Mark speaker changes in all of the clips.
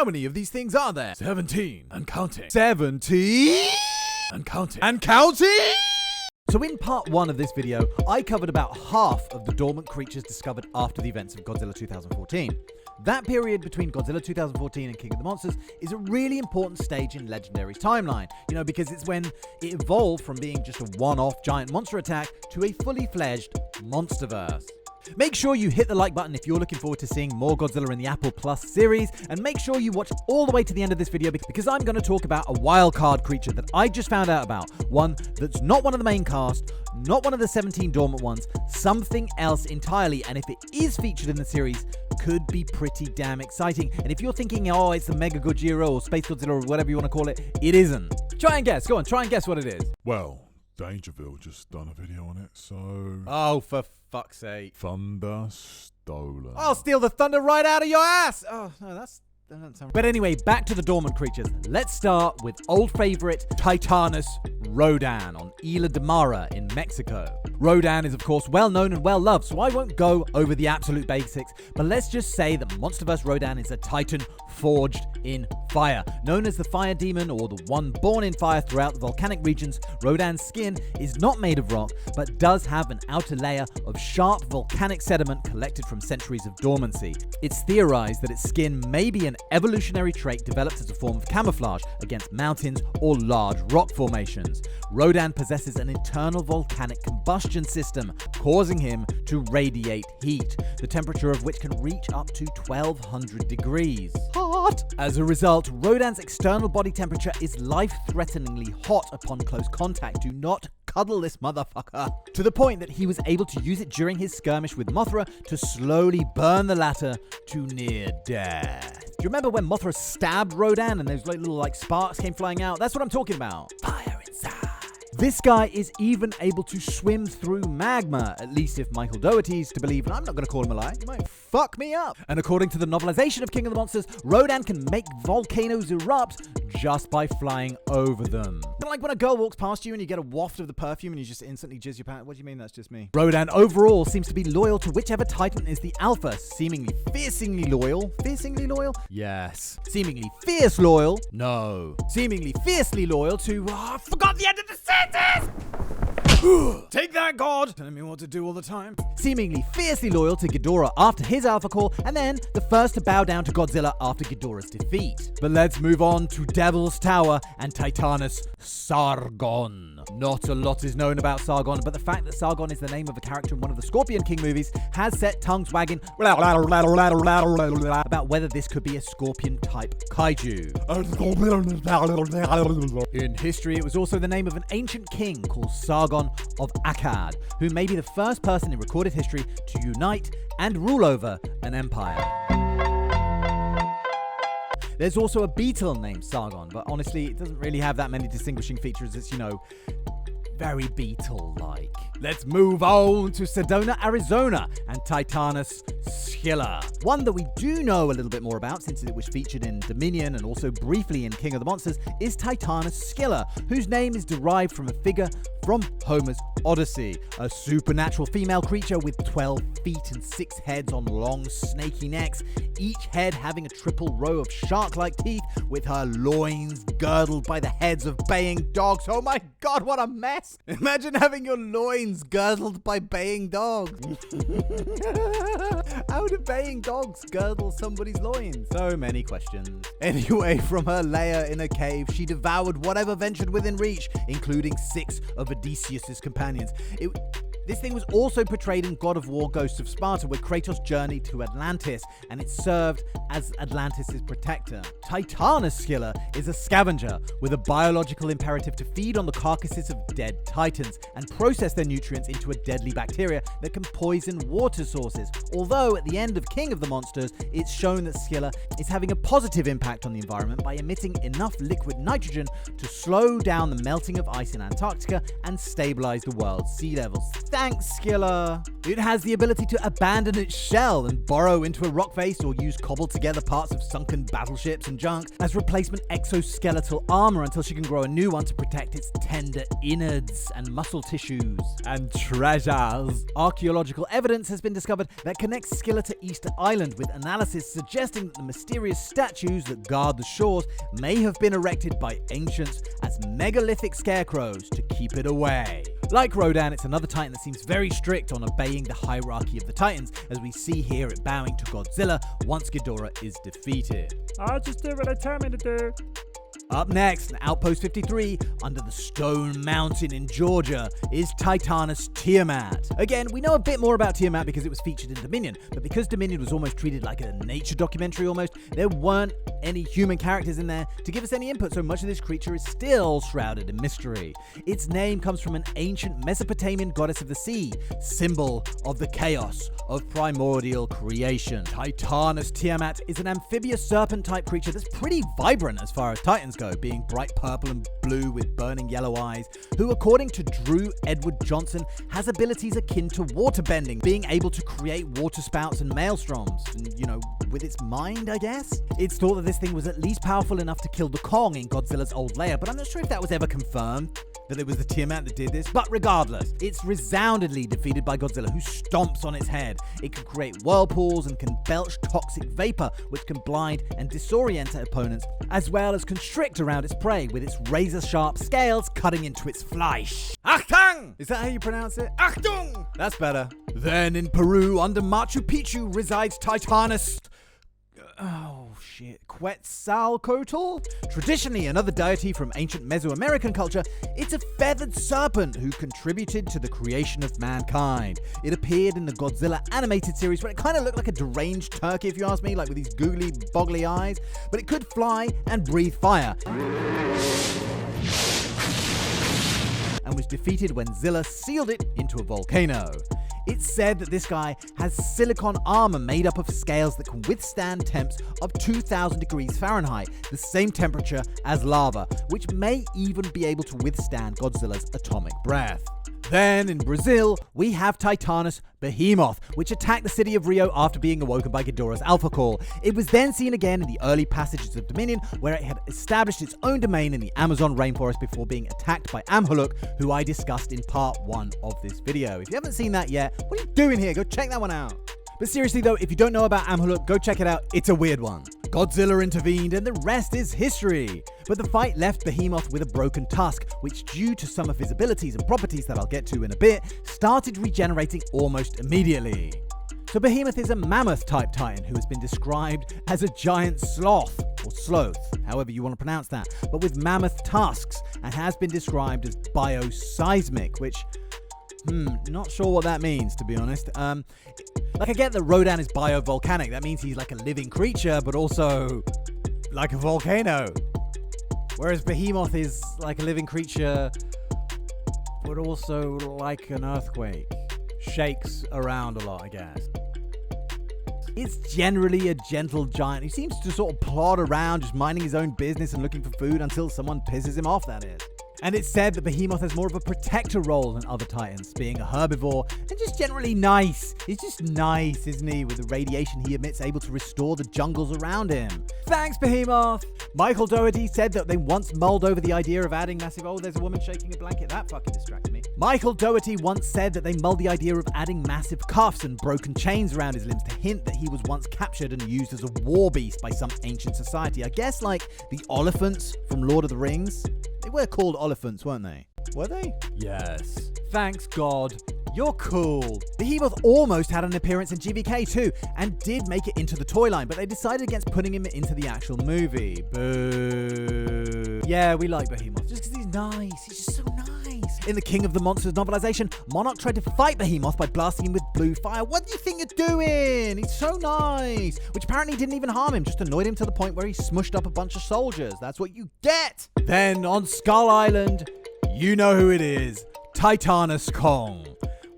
Speaker 1: many of these things are there? 17 and counting. 17 and counting. And counting! So in part 1 of this video, I covered about half of the dormant creatures discovered after the events of Godzilla 2014. That period between Godzilla 2014 and King of the Monsters is a really important stage in Legendary's timeline, because it's when it evolved from being just a one-off giant monster attack to a fully fledged Monsterverse. Make sure you hit the like button if you're looking forward to seeing more Godzilla in the Apple Plus series, and make sure you watch all the way to the end of this video because I'm going to talk about a wildcard creature that I just found out about. One that's not one of the main cast, not one of the 17 dormant ones, something else entirely, and if it is featured in the series, could be pretty damn exciting. And if you're thinking, oh, it's the Mega Gojira or Space Godzilla or whatever you want to call it, it isn't. Try and guess. Go on, try and guess what it is.
Speaker 2: Well, Dangerville just done a video on it, so...
Speaker 1: Oh, for fuck's sake.
Speaker 2: Thunder Stolen.
Speaker 1: I'll steal the thunder right out of your ass! Oh, no, that doesn't sound... But anyway, back to the dormant creatures. Let's start with old favorite Titanus Rodan on Isla de Mara in Mexico. Rodan is of course well known and well loved, so I won't go over the absolute basics, but let's just say that Monsterverse Rodan is a titan forged in fire. Known as the fire demon or the one born in fire throughout the volcanic regions, Rodan's skin is not made of rock, but does have an outer layer of sharp volcanic sediment collected from centuries of dormancy. It's theorized that its skin may be an evolutionary trait developed as a form of camouflage against mountains or large rock formations. Rodan possesses an internal volcanic combustion system, causing him to radiate heat, the temperature of which can reach up to 1200 degrees. Hot! As a result, Rodan's external body temperature is life-threateningly hot upon close contact. Do not cuddle this motherfucker. To the point that he was able to use it during his skirmish with Mothra to slowly burn the latter to near death. Do you remember when Mothra stabbed Rodan and those little sparks came flying out? That's what I'm talking about. Fire inside. This guy is even able to swim through magma, at least if Michael Dougherty's to believe, and I'm not going to call him a lie, he might fuck me up. And according to the novelization of King of the Monsters, Rodan can make volcanoes erupt just by flying over them. Like when a girl walks past you and you get a waft of the perfume and you just instantly jizz your pants. What do you mean that's just me? Rodan overall seems to be loyal to whichever titan is the alpha, seemingly fiercely loyal. Fiercely loyal? Yes. Seemingly fierce loyal? No. Seemingly fiercely loyal to... Oh, I forgot the end of the sentence! Take that, God! Telling me what to do all the time. Seemingly fiercely loyal to Ghidorah after his alpha call, and then the first to bow down to Godzilla after Ghidorah's defeat. But let's move on to Devil's Tower and Titanus Sargon. Not a lot is known about Sargon, but the fact that Sargon is the name of a character in one of the Scorpion King movies has set tongues wagging about whether this could be a scorpion-type kaiju. In history, it was also the name of an ancient king called Sargon of Akkad, who may be the first person in recorded history to unite and rule over an empire. There's also a beetle named Sargon, but honestly, it doesn't really have that many distinguishing features. It's, very beetle-like. Let's move on to Sedona, Arizona, and Titanus Scylla. One that we do know a little bit more about, since it was featured in Dominion and also briefly in King of the Monsters, is Titanus Scylla, whose name is derived from a figure from Homer's Odyssey, a supernatural female creature with 12 feet and 6 heads on long, snaky necks, each head having a triple row of shark-like teeth, with her loins girdled by the heads of baying dogs. Oh my god, what a mess! Imagine having your loins girdled by baying dogs. How do baying dogs girdle somebody's loins? So many questions. Anyway, from her lair in a cave, she devoured whatever ventured within reach, including 6 of Odysseus' companions. This thing was also portrayed in God of War Ghosts of Sparta, where Kratos journeyed to Atlantis, and it served as Atlantis' protector. Titanus Scylla is a scavenger with a biological imperative to feed on the carcasses of dead titans and process their nutrients into a deadly bacteria that can poison water sources. Although at the end of King of the Monsters, it's shown that Scylla is having a positive impact on the environment by emitting enough liquid nitrogen to slow down the melting of ice in Antarctica and stabilize the world's sea levels. Thanks, Scylla! It has the ability to abandon its shell and burrow into a rock face, or use cobbled together parts of sunken battleships and broken junk as replacement exoskeletal armor until she can grow a new one to protect its tender innards and muscle tissues and treasures. Archaeological evidence has been discovered that connects Scylla to Easter Island, with analysis suggesting that the mysterious statues that guard the shores may have been erected by ancients as megalithic scarecrows to keep it away. Like Rodan, it's another Titan that seems very strict on obeying the hierarchy of the Titans, as we see here it bowing to Godzilla once Ghidorah is defeated.
Speaker 3: I'll just do what they tell me to do.
Speaker 1: Up next, in Outpost 53, under the Stone Mountain in Georgia, is Titanus Tiamat. Again, we know a bit more about Tiamat because it was featured in Dominion, but because Dominion was almost treated like a nature documentary almost, there weren't any human characters in there to give us any input, so much of this creature is still shrouded in mystery. Its name comes from an ancient Mesopotamian goddess of the sea, symbol of the chaos of primordial creation. Titanus Tiamat is an amphibious serpent-type creature that's pretty vibrant as far as Titans go, being bright purple and blue with burning yellow eyes, who, according to Drew Edward Johnson, has abilities akin to waterbending, being able to create waterspouts and maelstroms, and, with its mind, I guess? It's thought that this thing was at least powerful enough to kill the Kong in Godzilla's old lair, but I'm not sure if that was ever confirmed, that it was the Tiamat that did this. But regardless, it's resoundingly defeated by Godzilla, who stomps on its head. It can create whirlpools and can belch toxic vapor, which can blind and disorient opponents, as well as constrict around its prey, with its razor-sharp scales cutting into its flesh. Achtung! Is that how you pronounce it? Achtung! That's better. Then in Peru, under Machu Picchu, resides Titanus... Quetzalcoatl? Traditionally another deity from ancient Mesoamerican culture, it's a feathered serpent who contributed to the creation of mankind. It appeared in the Godzilla animated series where it kind of looked like a deranged turkey, if you ask me, like with these googly, boggly eyes, but it could fly and breathe fire. And was defeated when Zilla sealed it into a volcano. It's said that this guy has silicon armor made up of scales that can withstand temps of 2,000 degrees Fahrenheit, the same temperature as lava, which may even be able to withstand Godzilla's atomic breath. Then, in Brazil, we have Titanus Behemoth, which attacked the city of Rio after being awoken by Ghidorah's alpha call. It was then seen again in the early passages of Dominion, where it had established its own domain in the Amazon rainforest before being attacked by Amhuluk, who I discussed in part 1 of this video. If you haven't seen that yet, what are you doing here? Go check that one out. But seriously though, if you don't know about Amhuluk, go check it out. It's a weird one. Godzilla intervened and the rest is history. But the fight left Behemoth with a broken tusk, which, due to some of his abilities and properties that I'll get to in a bit, started regenerating almost immediately. So Behemoth is a mammoth-type titan who has been described as a giant sloth, or sloth, however you want to pronounce that, but with mammoth tusks, and has been described as bioseismic, which... not sure what that means, to be honest. I get that Rodan is biovolcanic. That means he's like a living creature, but also like a volcano. Whereas Behemoth is like a living creature, but also like an earthquake. Shakes around a lot, I guess. It's generally a gentle giant who seems to sort of plod around, just minding his own business and looking for food until someone pisses him off, that is. And it's said that Behemoth has more of a protector role than other titans, being a herbivore and just generally nice. He's just nice, isn't he, with the radiation he emits able to restore the jungles around him. Thanks, Behemoth! Michael Doherty said that they once mulled over the idea of adding massive... Oh, there's a woman shaking a blanket. That fucking distracts me. Michael Doherty once said that they mulled the idea of adding massive cuffs and broken chains around his limbs to hint that he was once captured and used as a war beast by some ancient society. I guess like the Oliphants from Lord of the Rings. They were called Oliphants, weren't they? Were they? Yes. Thanks God. You're cool. Behemoth almost had an appearance in GVK too, and did make it into the toy line, but they decided against putting him into the actual movie. Boo. Yeah, we like Behemoth, just because he's nice. He's just so nice. In the King of the Monsters novelization, Monarch tried to fight Behemoth by blasting him with blue fire. What do you think you're doing? He's so nice. Which apparently didn't even harm him, just annoyed him to the point where he smushed up a bunch of soldiers. That's what you get. Then on Skull Island, you know who it is. Titanus Kong.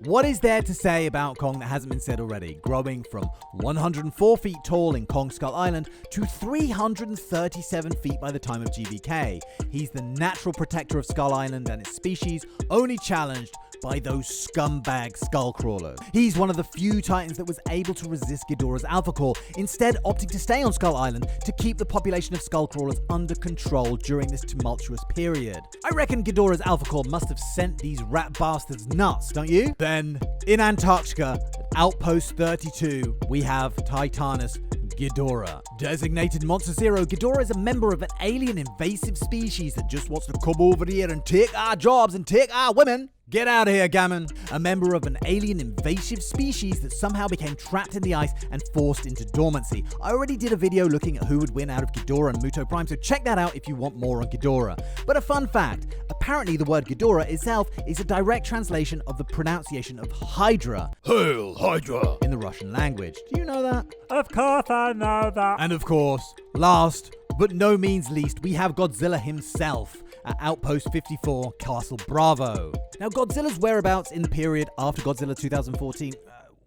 Speaker 1: What is there to say about Kong that hasn't been said already? Growing from 104 feet tall in Kong Skull Island to 337 feet by the time of GVK. He's the natural protector of Skull Island and its species, only challenged by those scumbag skullcrawlers. He's one of the few Titans that was able to resist Ghidorah's alpha call, instead opting to stay on Skull Island to keep the population of skullcrawlers under control during this tumultuous period. I reckon Ghidorah's alpha call must have sent these rat bastards nuts, don't you? Then, in Antarctica, at Outpost 32, we have Titanus Ghidorah. Designated Monster Zero, Ghidorah is a member of an alien invasive species that just wants to come over here and take our jobs and take our women. Get out of here, gammon. A member of an alien invasive species that somehow became trapped in the ice and forced into dormancy. I already did a video looking at who would win out of Ghidorah and Muto Prime, so check that out if you want more on Ghidorah. But a fun fact, apparently the word Ghidorah itself is a direct translation of the pronunciation of Hydra. Hail Hydra! In the Russian language. Do you know that?
Speaker 3: Of course I know that.
Speaker 1: And of course, last but no means least, we have Godzilla himself at Outpost 54, Castle Bravo. Now, Godzilla's whereabouts in the period after Godzilla 2014,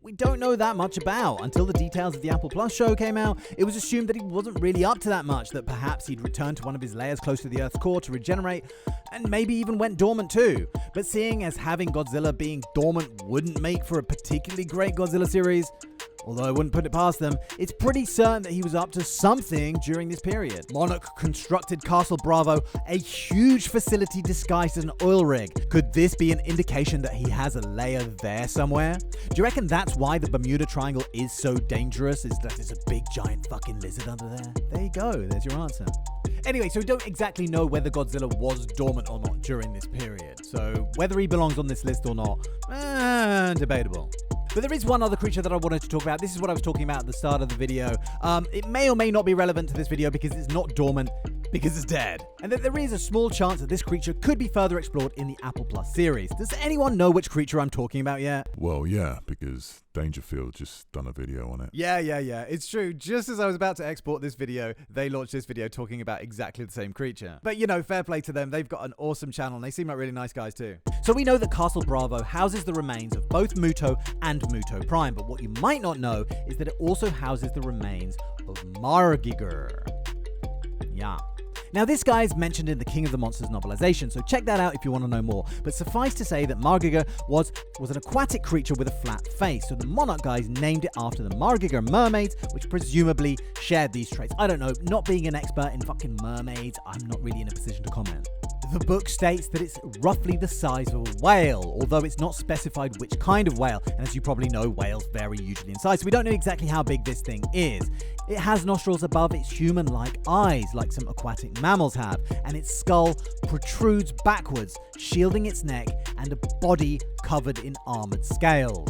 Speaker 1: we don't know that much about. Until the details of the Apple Plus show came out, it was assumed that he wasn't really up to that much, that perhaps he'd returned to one of his layers close to the Earth's core to regenerate, and maybe even went dormant too. But seeing as having Godzilla being dormant wouldn't make for a particularly great Godzilla series, although I wouldn't put it past them, it's pretty certain that he was up to something during this period. Monarch constructed Castle Bravo, a huge facility disguised as an oil rig. Could this be an indication that he has a lair there somewhere? Do you reckon that's why the Bermuda Triangle is so dangerous, is that there's a big giant fucking lizard under there? There you go, there's your answer. Anyway, so we don't exactly know whether Godzilla was dormant or not during this period. So whether he belongs on this list or not, debatable. But there is one other creature that I wanted to talk about. This is what I was talking about at the start of the video. It may or may not be relevant to this video because it's not dormant, because it's dead. And that there is a small chance that this creature could be further explored in the Apple Plus series. Does anyone know which creature I'm talking about yet?
Speaker 2: Well, yeah, because Dangerfield just done a video on it.
Speaker 1: Yeah. It's true. Just as I was about to export this video, they launched this video talking about exactly the same creature. But, you know, fair play to them. They've got an awesome channel and they seem like really nice guys too. So we know that Castle Bravo houses the remains of both Muto and Muto Prime. But what you might not know is that it also houses the remains of Margiger. Yeah. Now, this guy is mentioned in the King of the Monsters novelization, so check that out if you want to know more. But suffice to say that Margiger was an aquatic creature with a flat face, so the Monarch guys named it after the Margiger mermaids, which presumably shared these traits. I don't know, not being an expert in fucking mermaids, I'm not really in a position to comment. The book states that it's roughly the size of a whale, although it's not specified which kind of whale, and as you probably know, whales vary usually in size, so we don't know exactly how big this thing is. It has nostrils above its human-like eyes, like some aquatic mammals have, and its skull protrudes backwards, shielding its neck, and a body covered in armored scales.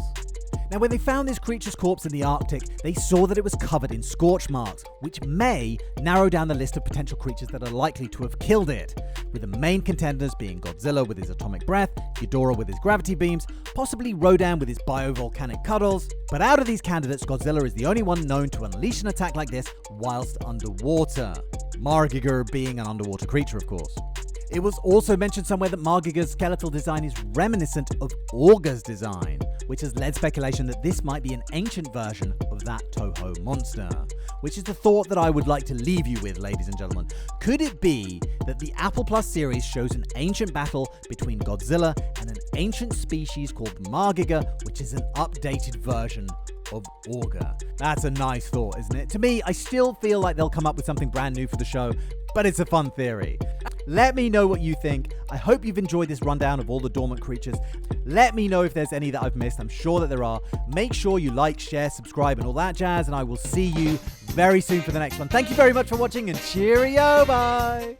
Speaker 1: Now, when they found this creature's corpse in the Arctic, they saw that it was covered in scorch marks, which may narrow down the list of potential creatures that are likely to have killed it, with the main contenders being Godzilla with his atomic breath, Ghidorah with his gravity beams, possibly Rodan with his biovolcanic cuddles. But out of these candidates, Godzilla is the only one known to unleash an attack like this whilst underwater. Margiger being an underwater creature, of course. It was also mentioned somewhere that Margiger's skeletal design is reminiscent of Orga's design, which has led speculation that this might be an ancient version of that Toho monster. Which is the thought that I would like to leave you with, ladies and gentlemen. Could it be that the Apple Plus series shows an ancient battle between Godzilla and an ancient species called Margiger, which is an updated version of Orga? That's a nice thought, isn't it? To me, I still feel like they'll come up with something brand new for the show, but it's a fun theory. Let me know what you think. I hope you've enjoyed this rundown of all the dormant creatures. Let me know if there's any that I've missed. I'm sure that there are. Make sure you like, share, subscribe, and all that jazz, and I will see you very soon for the next one. Thank you very much for watching, and cheerio, bye!